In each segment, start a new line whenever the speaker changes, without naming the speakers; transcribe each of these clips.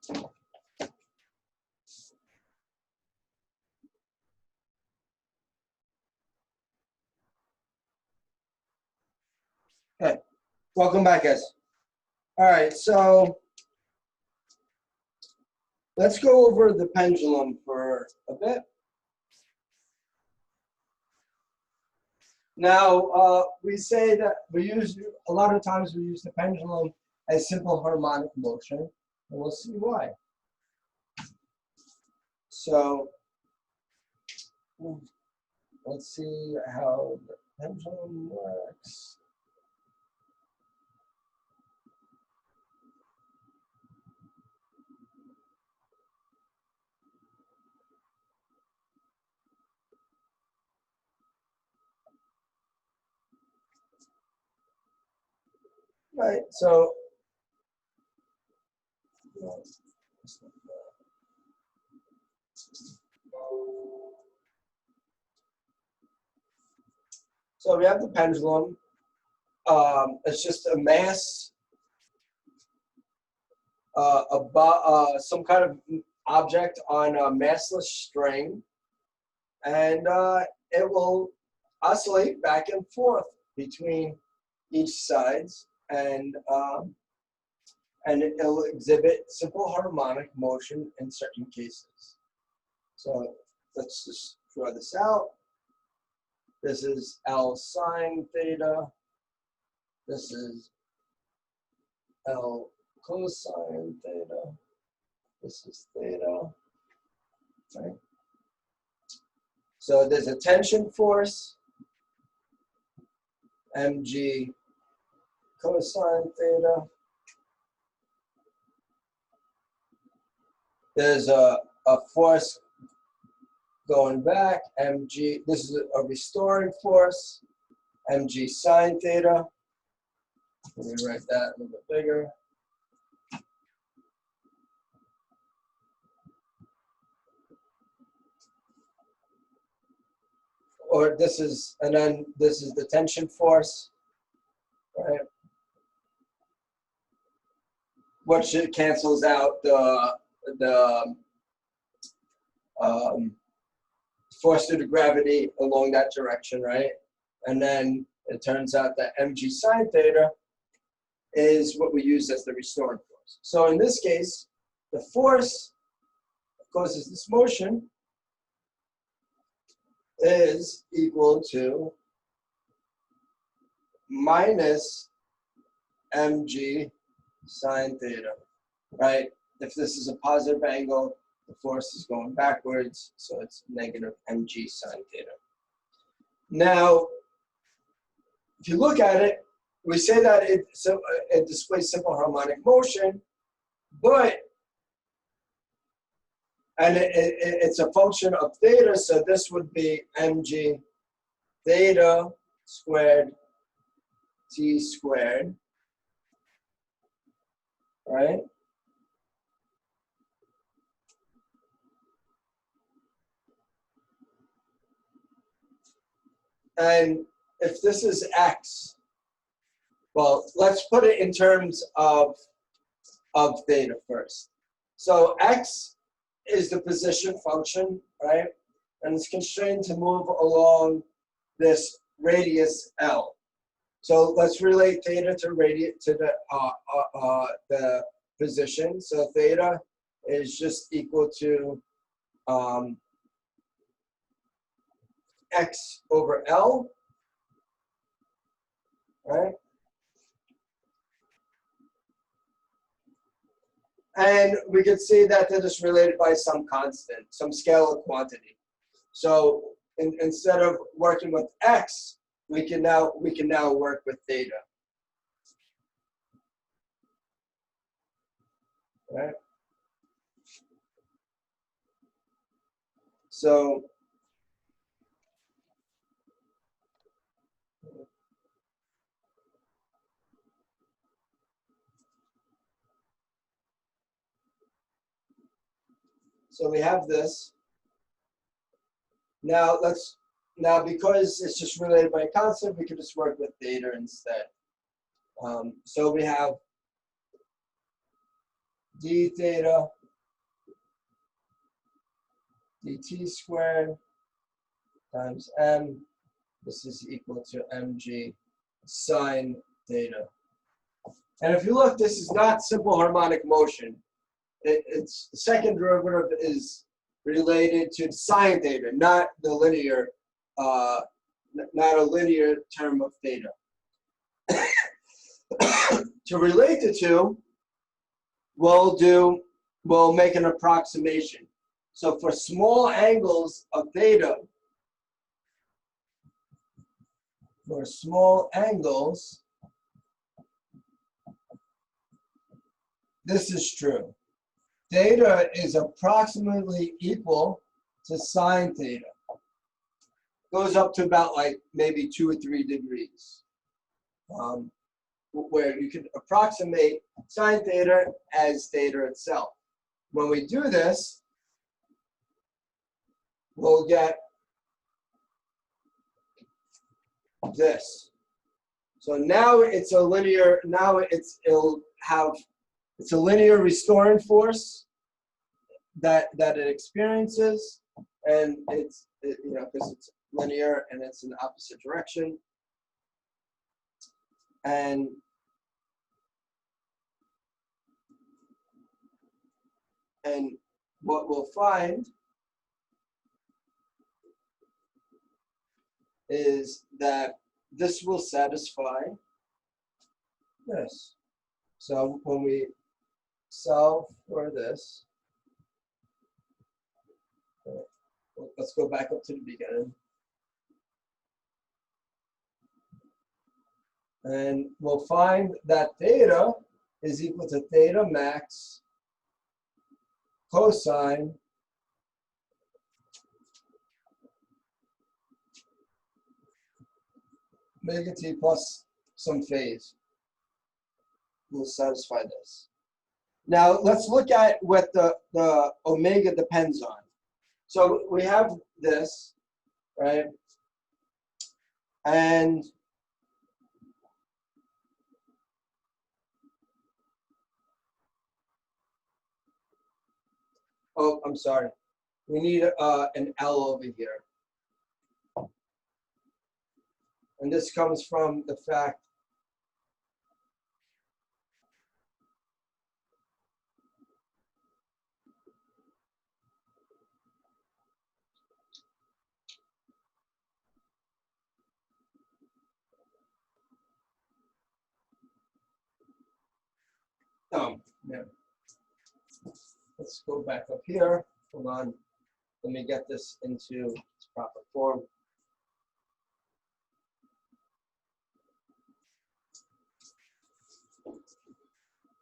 Okay, welcome back, guys. All right, so let's go over the pendulum for a bit. Now, we say that a lot of times we use the pendulum as simple harmonic motion, and we'll see why. So, let's see how the pendulum works. Right, so we have the pendulum. It's just a mass, some kind of object on a massless string, and it will oscillate back and forth between each sides, and it'll exhibit simple harmonic motion in certain cases. So let's just draw this out. This is L sine theta. This is L cosine theta. This is theta. Right? So there's a tension force, mg cosine theta. There's a force going back, mg, this is a restoring force, mg sine theta. Let me write that a little bit bigger. Or this is, and then this is the tension force, right? Which cancels out the force due to gravity along that direction, right? And then it turns out that mg sine theta is what we use as the restoring force. So in this case, the force that causes this motion is equal to minus mg sine theta, right? If this is a positive angle, the force is going backwards, so it's negative mg sine theta. Now, if you look at it, we say that it displays simple harmonic motion, but, and it's a function of theta, so this would be mg theta squared t squared, right? And if this is x, well, let's put it in terms of theta first. So x is the position function, right? And it's constrained to move along this radius L. So let's relate theta to the position. So theta is just equal to x over L, right? And we could see that that is related by some constant, some scalar quantity. So instead of working with x, we can now work with theta. Right? So we have this. Now because it's just related by a constant, we can just work with theta instead. So we have d theta dt squared times m. This is equal to mg sine theta. And if you look, this is not simple harmonic motion. It's the second derivative is related to sine theta, not the linear, not a linear term of theta. To relate the two, we'll make an approximation. So for small angles of theta, for small angles, this is true. Theta is approximately equal to sine theta. Goes up to about like maybe 2 or 3 degrees, where you can approximate sine theta as theta itself. When we do this, we'll get this. So now it's a linear, it's a linear restoring force that it experiences, and because it's linear and it's in the opposite direction. And what we'll find is that this will satisfy this. So when we solve for this, let's go back up to the beginning. And we'll find that theta is equal to theta max cosine omega t plus some phase. Will satisfy this. Now let's look at what the omega depends on. So we have this, right? And oh, I'm sorry. We need an L over here. And this comes from the fact yeah. Let's go back up here. Hold on. Let me get this into its proper form.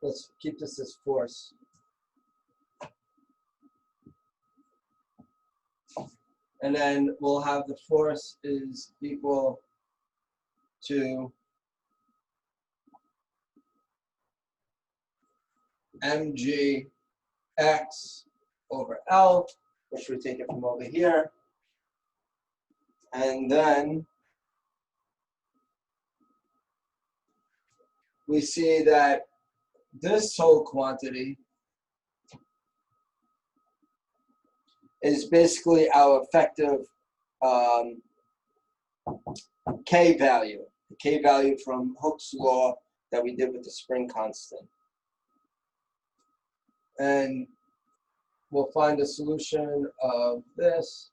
Let's keep this as force. And then we'll have the force is equal to mg x over L, which we take it from over here. And then we see that this whole quantity is basically our effective K value, the K value from Hooke's law that we did with the spring constant. And we'll find a solution of this.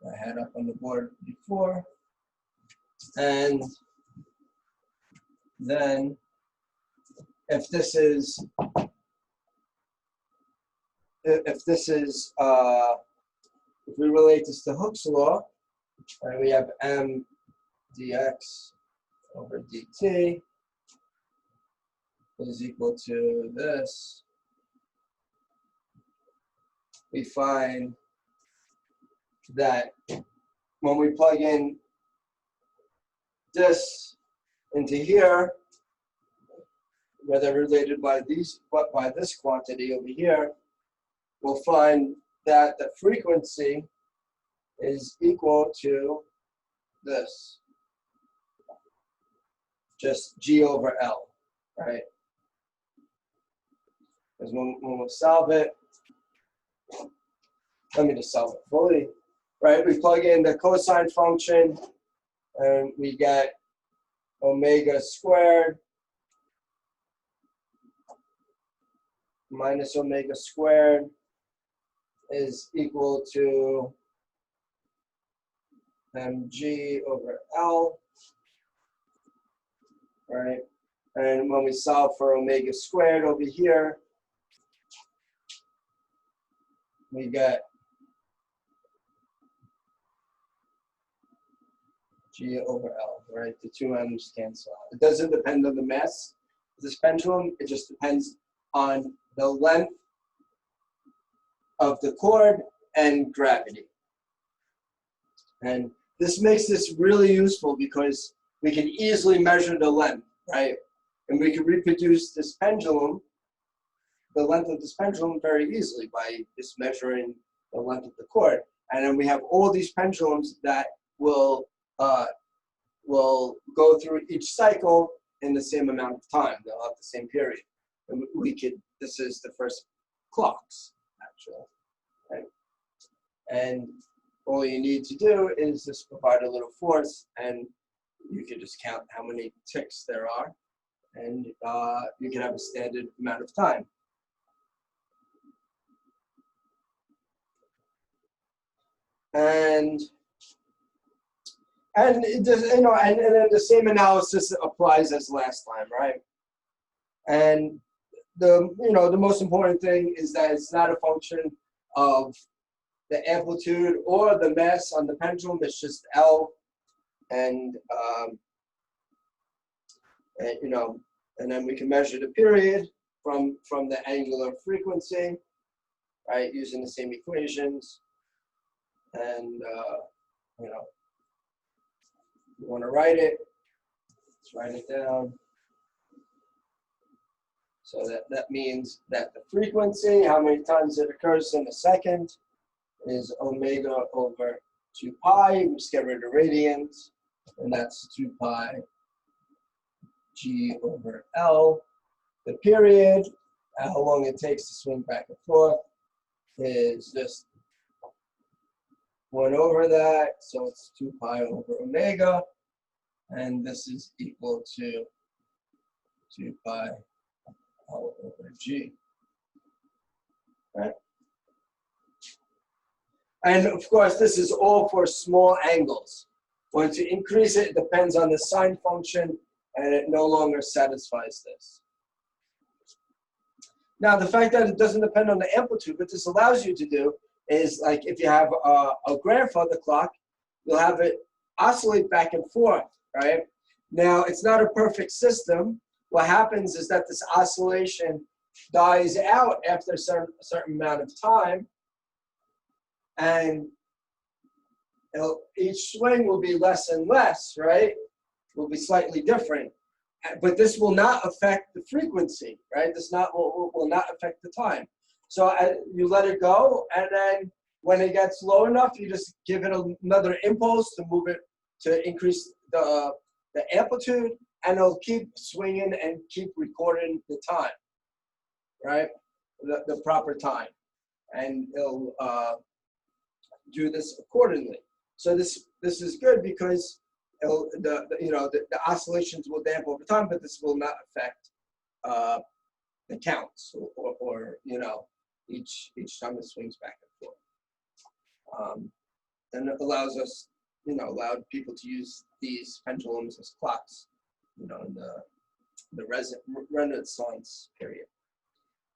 I had up on the board before. And then if we relate this to Hooke's law, and we have m dx over dt is equal to this, we find that when we plug in this into here, whether related by this quantity over here, we'll find that the frequency is equal to this. just G over L, right? Because when we solve it, let me just solve it fully, right? We plug in the cosine function, and we get omega squared minus omega squared is equal to mg over L, right? And when we solve for omega squared over here, we get G over L, right? The two m's cancel out. It doesn't depend on the mass of this pendulum. It just depends on the length of the cord and gravity. And this makes this really useful because we can easily measure the length, right? And we can reproduce this pendulum, the length of this pendulum, very easily by just measuring the length of the cord. And then we have all these pendulums that will go through each cycle in the same amount of time. They'll have the same period. And this is the first clocks, actually, right? And all you need to do is just provide a little force, and you can just count how many ticks there are, and you can have a standard amount of time. And it does, and then the same analysis applies as last time, right? And the most important thing is that it's not a function of the amplitude or the mass on the pendulum. It's just L, and then we can measure the period from the angular frequency, right, using the same equations. And if you want to write it, let's write it down. So that means that the frequency, how many times it occurs in a second, is omega over 2 pi. We just get rid of radians, and that's 2 pi G over L. The period, how long it takes to swing back and forth, is just 1 over that, so it's 2 pi over omega, and this is equal to 2 pi L over G, right? And of course, this is all for small angles. Once you increase it, it depends on the sine function, and it no longer satisfies this. Now, the fact that it doesn't depend on the amplitude, what this allows you to do is, like, if you have a grandfather clock, you'll have it oscillate back and forth, right? Now, it's not a perfect system. What happens is that this oscillation dies out after a certain amount of time, and each swing will be less and less, right? Will be slightly different. But this will not affect the frequency, right? This will not affect the time. So you let it go, and then when it gets low enough, you just give it another impulse to move it, to increase the amplitude, and it'll keep swinging and keep recording the time, right? The proper time, and it'll do this accordingly. So this is good because the oscillations will damp over time, but this will not affect the counts or each time it swings back and forth. And it allows us, allowed people to use these pendulums as clocks, in the Renaissance period.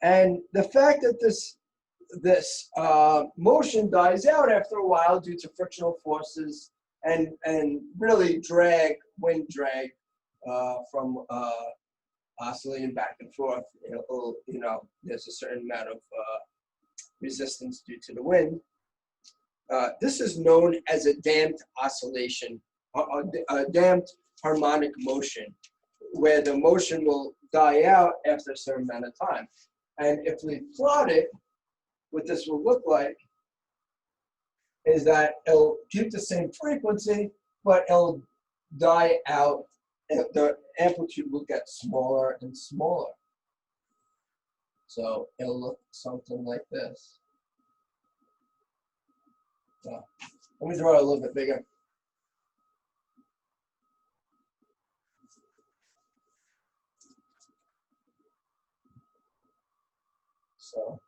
And the fact that this motion dies out after a while due to frictional forces and really wind drag from oscillating back and forth. There's a certain amount of resistance due to the wind. This is known as a damped oscillation, a damped harmonic motion, where the motion will die out after a certain amount of time. And if we plot it, what this will look like is that it'll keep the same frequency, but it'll die out the amplitude will get smaller and smaller. So it'll look something like this. So let me draw it a little bit bigger. So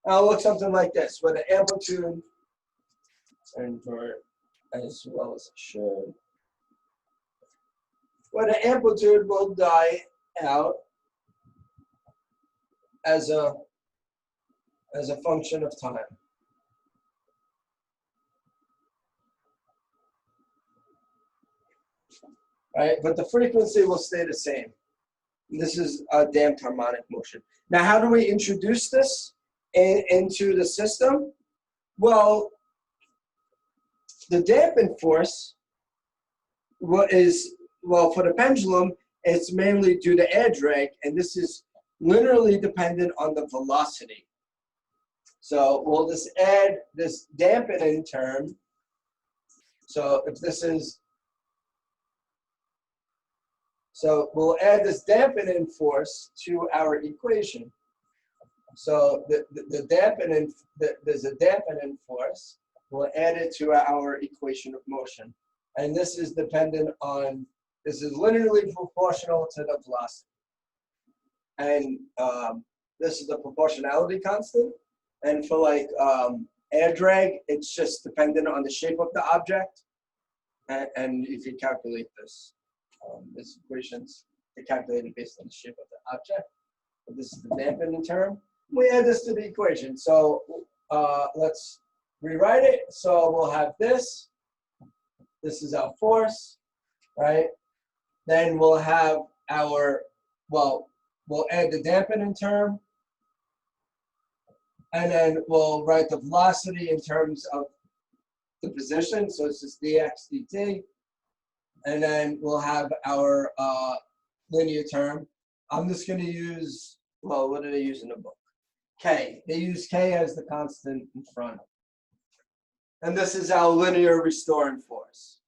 it'll look something like this, where the amplitude, and draw it as well as it should, where the amplitude will die out as a function of time. Right, but the frequency will stay the same. This is a damped harmonic motion. Now, how do we introduce this into the system? Well, the damping force for the pendulum, it's mainly due to air drag, and this is linearly dependent on the velocity. So we'll just add this dampening term. So if this is, so we'll add this dampening force to our equation. So the dampening, there's a dampening force. We'll add it to our equation of motion. And this is dependent on, this is linearly proportional to the velocity. And this is the proportionality constant. And for like air drag, it's just dependent on the shape of the object. And if you calculate this, this equations, they're calculated based on the shape of the object. But this is the dampening term. We add this to the equation. So let's rewrite it. So we'll have this. This is our force, right? Then we'll have our, well, we'll add the dampening term. And then we'll write the velocity in terms of the position. So it's just dx dt. And then we'll have our linear term. I'm just going to use, well, what do they use in the book? K. They use K as the constant in front. And this is our linear restoring force.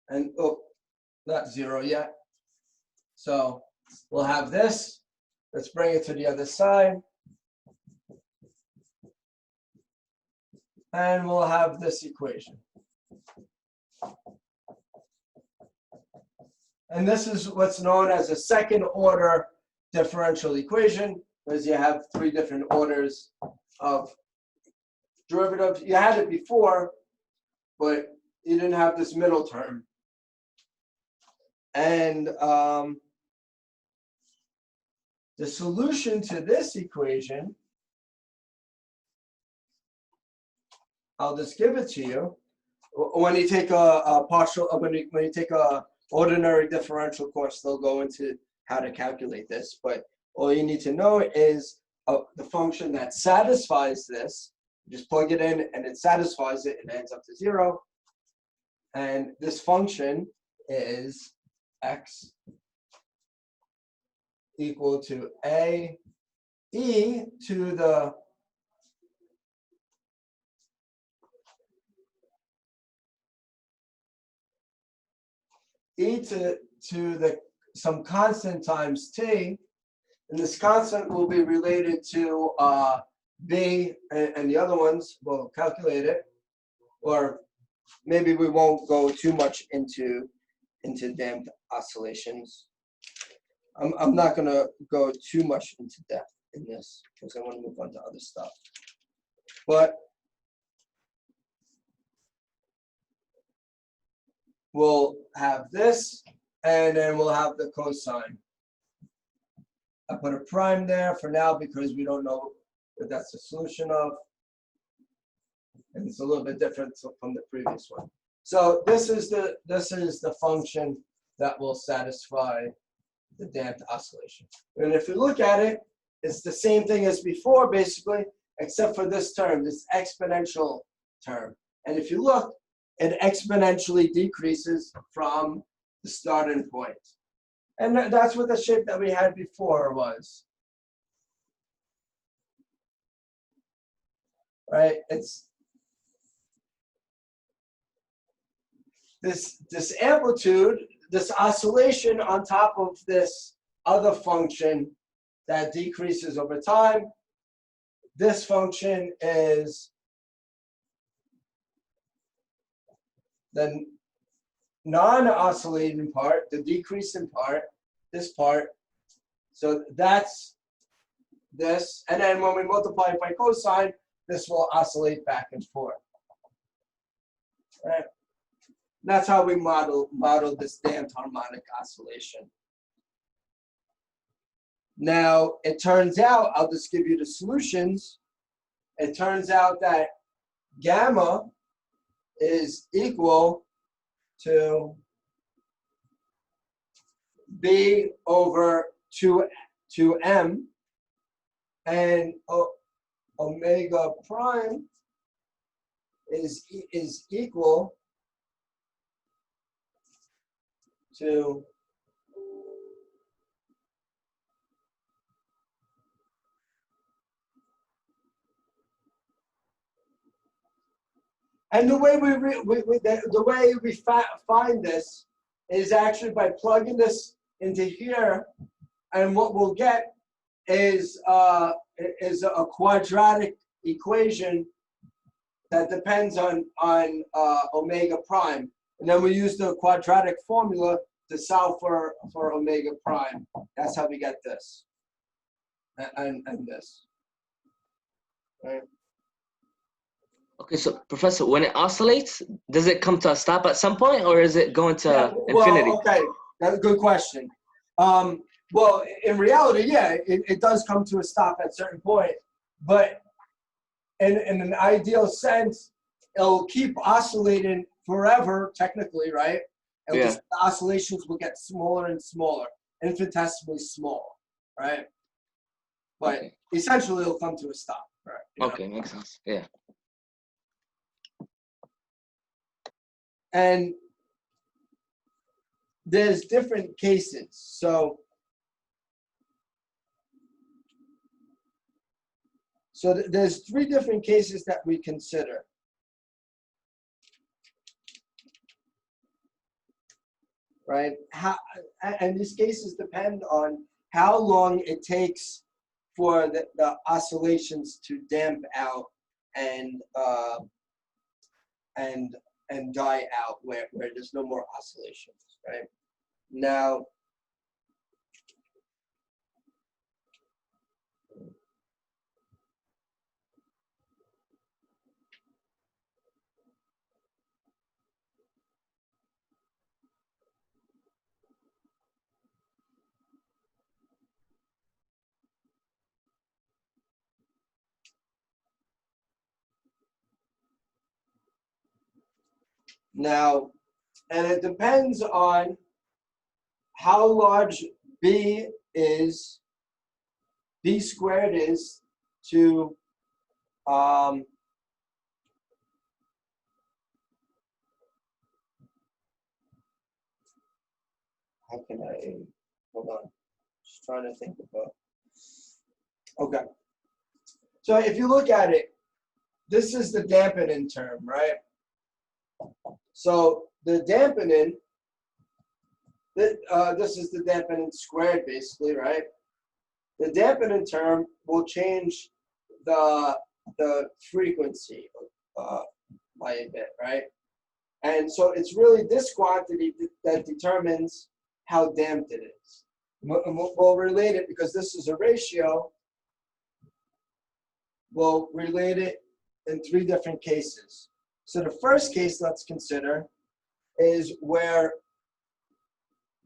And, oh, not zero yet. So we'll have this. Let's bring it to the other side. And we'll have this equation. And this is what's known as a second order differential equation, because you have three different orders of derivative. You had it before, but you didn't have this middle term. And the solution to this equation, I'll just give it to you. When you take a partial, when you take a ordinary differential course, they'll go into how to calculate this. But all you need to know is the function that satisfies this. Just plug it in and it satisfies it and adds up to 0. And this function is x equal to a e to the some constant times t, and this constant will be related to b, and the other ones we'll calculate it, or maybe we won't go too much into damped oscillations. I'm not going to go too much into depth in this because I want to move on to other stuff. But we'll have this, and then we'll have the cosine. I put a prime there for now because we don't know what that's the solution of. And it's a little bit different from the previous one. So this is the function that will satisfy the damped oscillation. And if you look at it, it's the same thing as before, basically, except for this term, this exponential term. And if you look, it exponentially decreases from the starting point. And that's what the shape that we had before was. right? It's this amplitude, this oscillation on top of this other function that decreases over time. This function is the non-oscillating part, the decreasing part, this part. So that's this. And then when we multiply it by cosine, this will oscillate back and forth. Right? That's how we model this damped harmonic oscillation. Now, it turns out, I'll just give you the solutions. It turns out that gamma is equal to B over 2m, and omega prime is equal to and the way we find this is actually by plugging this into here, and what we'll get is a quadratic equation that depends on omega prime, and then we use the quadratic formula to solve for omega prime. That's how we get this and this. Right.
Okay, so Professor, when it oscillates, does it come to a stop at some point, or is it going to infinity?
Well, okay, that's a good question. Well, in reality, yeah, it does come to a stop at a certain point, but in an ideal sense, it'll keep oscillating forever, technically, right? The oscillations will get smaller and smaller, infinitesimally small, right? But essentially, it'll come to a stop, right?
Okay, makes sense. Yeah.
And there's different cases. So there's three different cases that we consider. Right? And these cases depend on how long it takes for the oscillations to damp out and die out where there's no more oscillations, right? Now, and it depends on how large B squared is to how can I, hold on, just trying to think about, okay. So if you look at it, this is the dampening term, right? So the dampening, this is the dampening squared, basically, right? The dampening term will change the frequency by a bit, right? And so it's really this quantity that determines how damped it is. We'll relate it, because this is a ratio, we'll relate it in three different cases. So the first case let's consider is where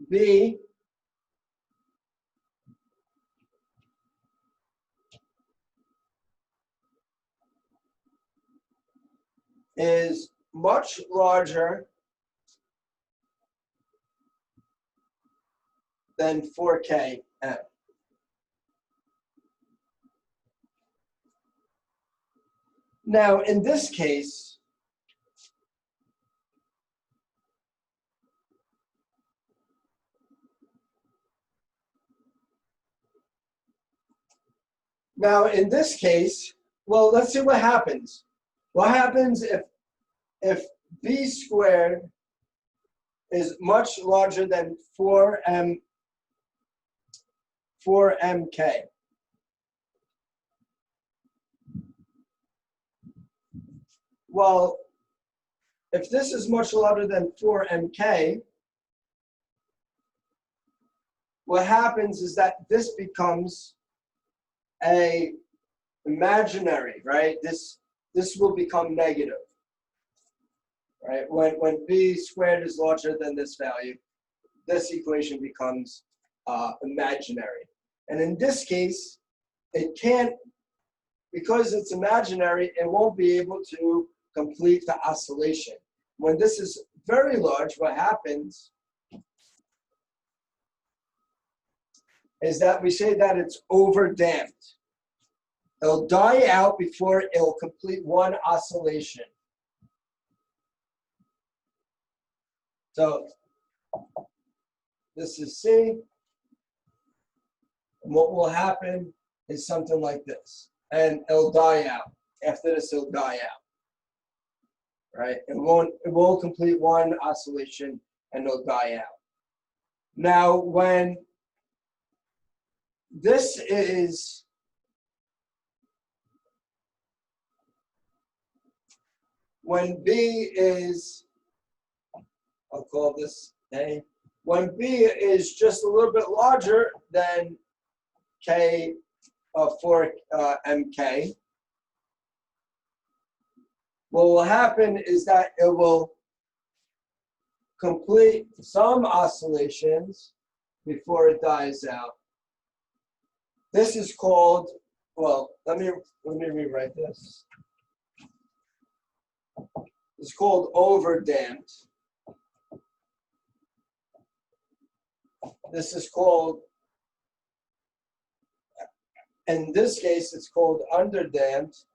B is much larger than 4Km. Now, in this case, well, let's see what happens. What happens if B squared is much larger than 4mk? Well, if this is much larger than 4mk, what happens is that this becomes a imaginary, right? This will become negative, right? When b squared is larger than this value, this equation becomes imaginary. And in this case, it can't, because it's imaginary, it won't be able to complete the oscillation. When this is very large, what happens is that we say that it's overdamped. It'll die out before it'll complete one oscillation. So this is C. And what will happen is something like this. And it'll die out. After this, it'll die out. Right? It won't complete one oscillation and it'll die out. Now, when this is when B is, I'll call this A. When B is just a little bit larger than K 4mk, what will happen is that it will complete some oscillations before it dies out. This is called, well, let me rewrite this. It's called overdamped. This is called, in this case, it's called underdamped.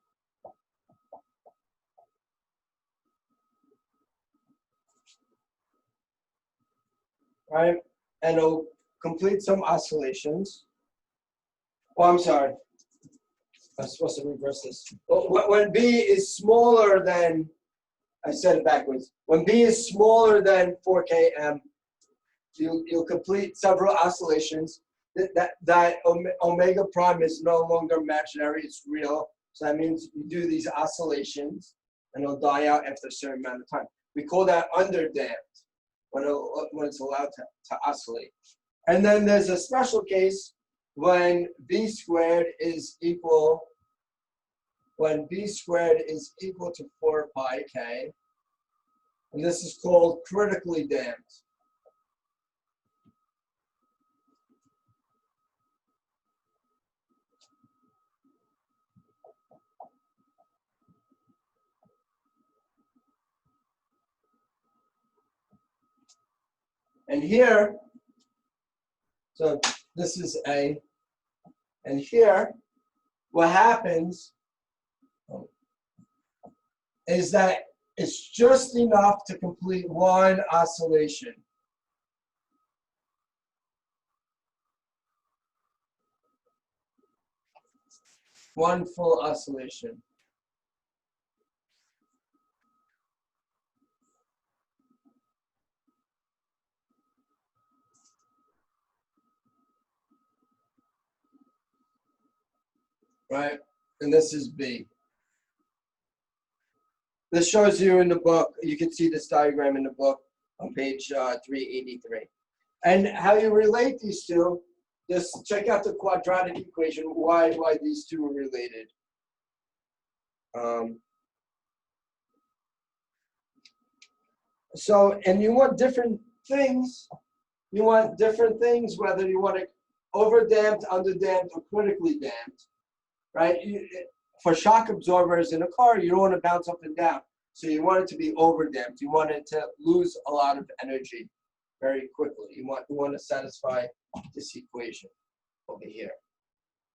Right? And it'll complete some oscillations. Oh, I'm sorry. I'm supposed to reverse this. When B is smaller than, I said it backwards. When B is smaller than 4km, you'll complete several oscillations. That omega prime is no longer imaginary, it's real. So that means you do these oscillations and it'll die out after a certain amount of time. We call that underdamped when it's allowed to oscillate. And then there's a special case when B squared is equal to 4 pi k, and this is called critically damped. And here, so this is A, and here, what happens is that it's just enough to complete one oscillation. One full oscillation. Right? And this is B. This shows you in the book, you can see this diagram in the book on page 383. And how you relate these two, just check out the quadratic equation, why these two are related. So, and you want different things. You want different things, whether you want it overdamped, underdamped, or critically damped, right? For shock absorbers in a car, you don't want to bounce up and down. So you want it to be overdamped. You want it to lose a lot of energy very quickly. You want to satisfy this equation over here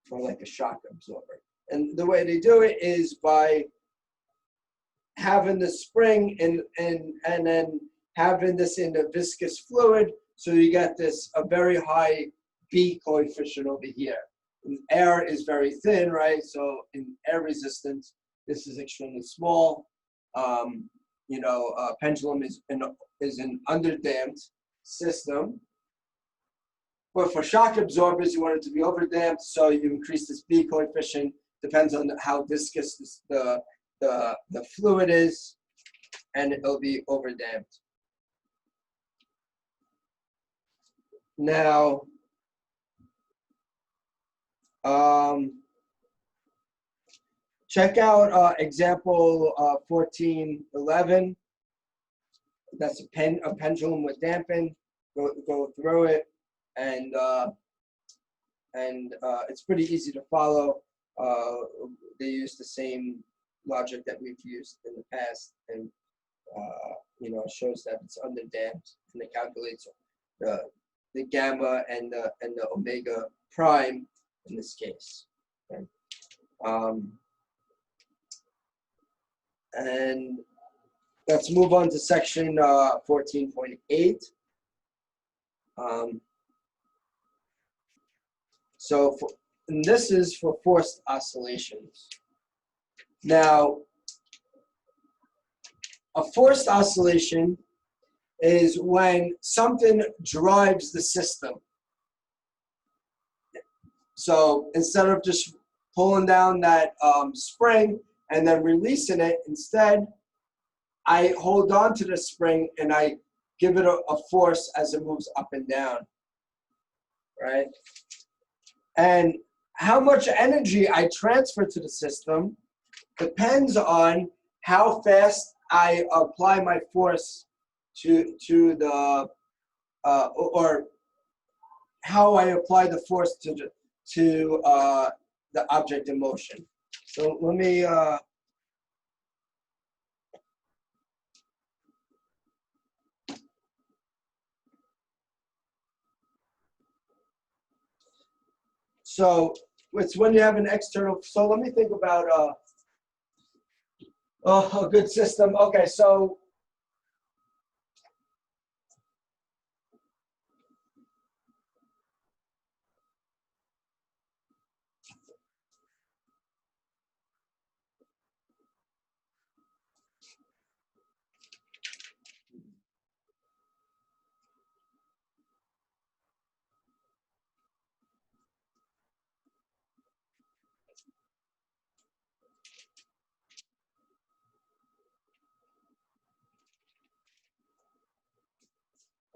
for like a shock absorber. And the way they do it is by having the spring and then having this in the viscous fluid, so you get this a very high B coefficient over here. Air is very thin, right? So in air resistance, this is extremely small. Pendulum is an underdamped system. But for shock absorbers, you want it to be overdamped, so you increase this B coefficient. Depends on how viscous the fluid is, and it'll be overdamped. Now, check out example 1411. That's a pendulum with damping. Go through it, and it's pretty easy to follow. They use the same logic that we've used in the past, and it shows that it's underdamped, and it calculates the gamma and the omega prime in this case. Okay. And let's move on to section 14.8. And this is for forced oscillations. Now, a forced oscillation is when something drives the system. So instead of just pulling down that spring and then releasing it, instead, I hold on to the spring and I give it a force as it moves up and down, right? And how much energy I transfer to the system depends on how fast I apply my force to the, or how I apply the force to the object in motion. So let me, so it's when you have an external, so let me think about a good system. Okay, so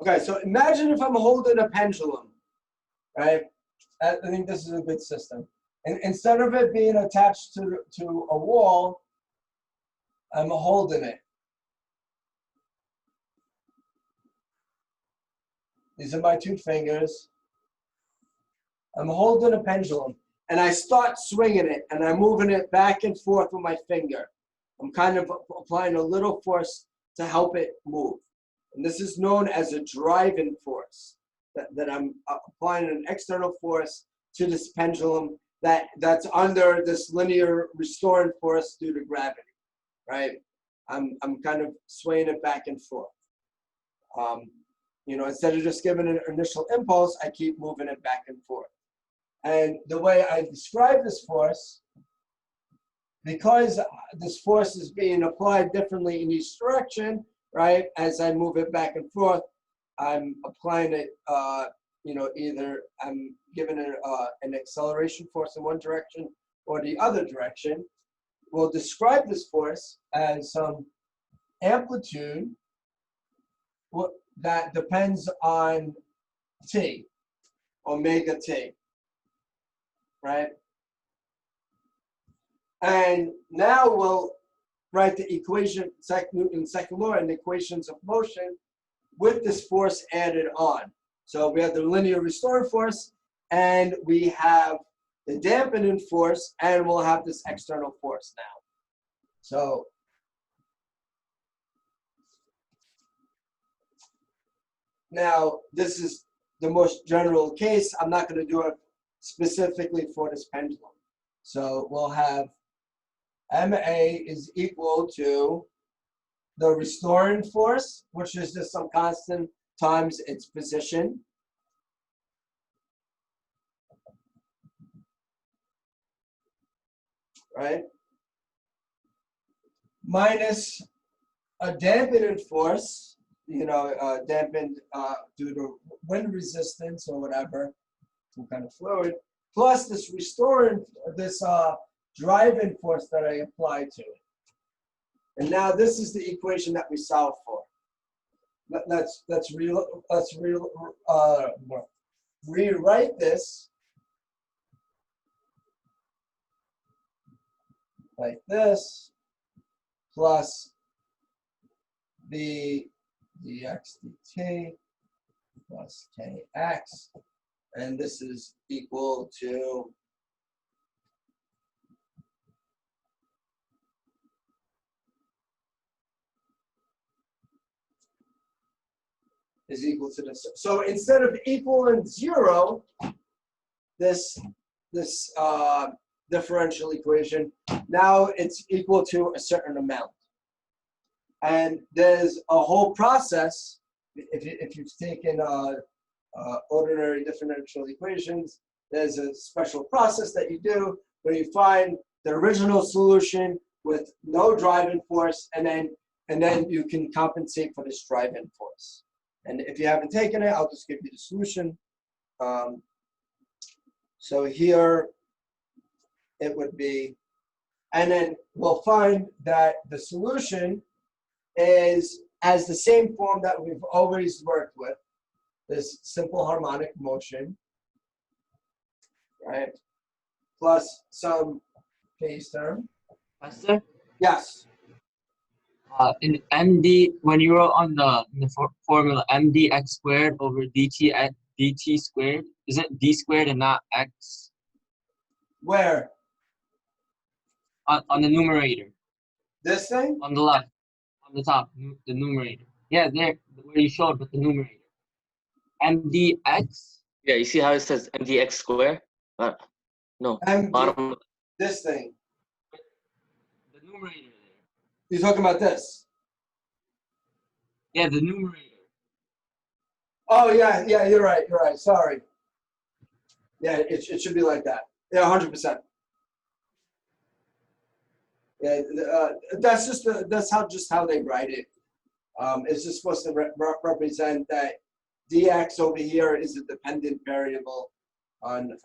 okay, so imagine if I'm holding a pendulum, right? I think this is a good system. And instead of it being attached to a wall, I'm holding it. These are my two fingers. I'm holding a pendulum, and I start swinging it, and I'm moving it back and forth with my finger. I'm kind of applying a little force to help it move. And this is known as a driving force, that I'm applying an external force to this pendulum that's under this linear restoring force due to gravity, right? I'm kind of swaying it back and forth. Instead of just giving an initial impulse, I keep moving it back and forth. And the way I describe this force, because this force is being applied differently in each direction, right? As I move it back and forth, I'm applying it, either I'm giving it an acceleration force in one direction or the other direction. We'll describe this force as some amplitude that depends on t, omega t, right? And now we'll write the equation, Newton's second law, and the equations of motion with this force added on. So we have the linear restoring force, and we have the dampening force, and we'll have this external force now. So now this is the most general case. I'm not going to do it specifically for this pendulum. So we'll have MA is equal to the restoring force, which is just some constant times its position, right? Minus a dampening force, dampened due to wind resistance or whatever, some kind of fluid, plus this restoring, this driving force that I applied to it. And now this is the equation that we solve for. Let's rewrite this like this, plus the dx dt plus kx, and this is equal to this. So instead of equaling 0, this differential equation, now it's equal to a certain amount. And there's a whole process, if you've taken ordinary differential equations, there's a special process that you do where you find the original solution with no driving force, and then you can compensate for this driving force. And if you haven't taken it, I'll just give you the solution. So here it would be, and then we'll find that the solution has the same form that we've always worked with, this simple harmonic motion, right? Plus some phase term.
Master?
Yes.
In MD, when you wrote on the formula mdx squared over dt squared, is it d squared and not x?
Where?
On the numerator.
This thing?
On the left. On the top, the numerator. Yeah, there, where you showed with the numerator. mdx? Yeah, you see how it says mdx squared? No, bottom.
This thing.
The numerator there.
You're talking about this?
Yeah, the numerator.
Oh, yeah, you're right, sorry. Yeah, it should be like that. Yeah, 100%. Yeah, that's how they write it. It's just supposed to represent that dx over here is a dependent variable on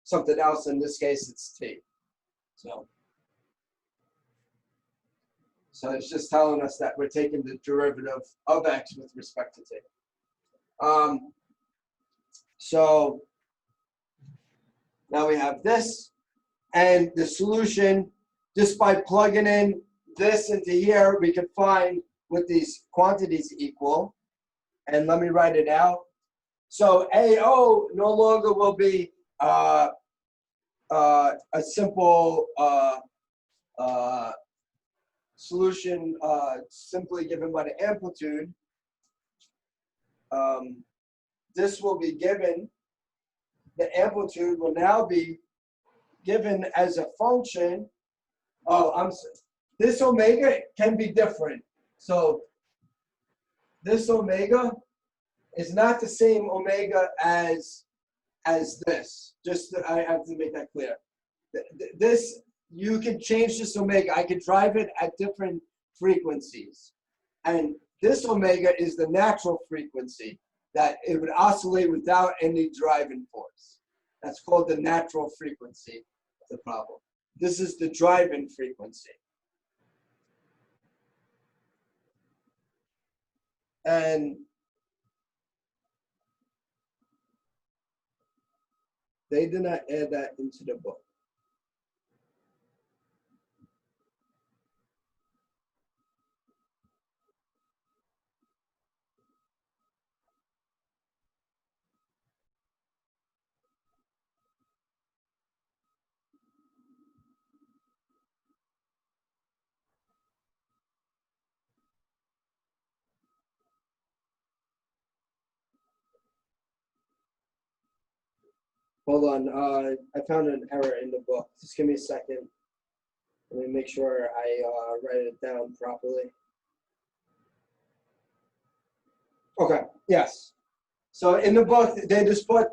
something else. In this case, it's t. So it's just telling us that we're taking the derivative of x with respect to t. So now we have this, and the solution, just by plugging in this into here, we can find what these quantities equal. And let me write it out. So AO no longer will be a simple solution simply given by the amplitude. This will be given, the amplitude will now be given as a function. This omega can be different. So this omega is not the same omega as this. I have to make that clear. This, you can change this omega. I can drive it at different frequencies. And this omega is the natural frequency that it would oscillate without any driving force. That's called the natural frequency of the problem. This is the driving frequency. And they did not add that into the book. Hold on, I found an error in the book. Just give me a second. Let me make sure I write it down properly. Okay, yes. So in the book, they just put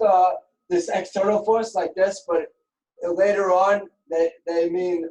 this external force like this, but later on, They mean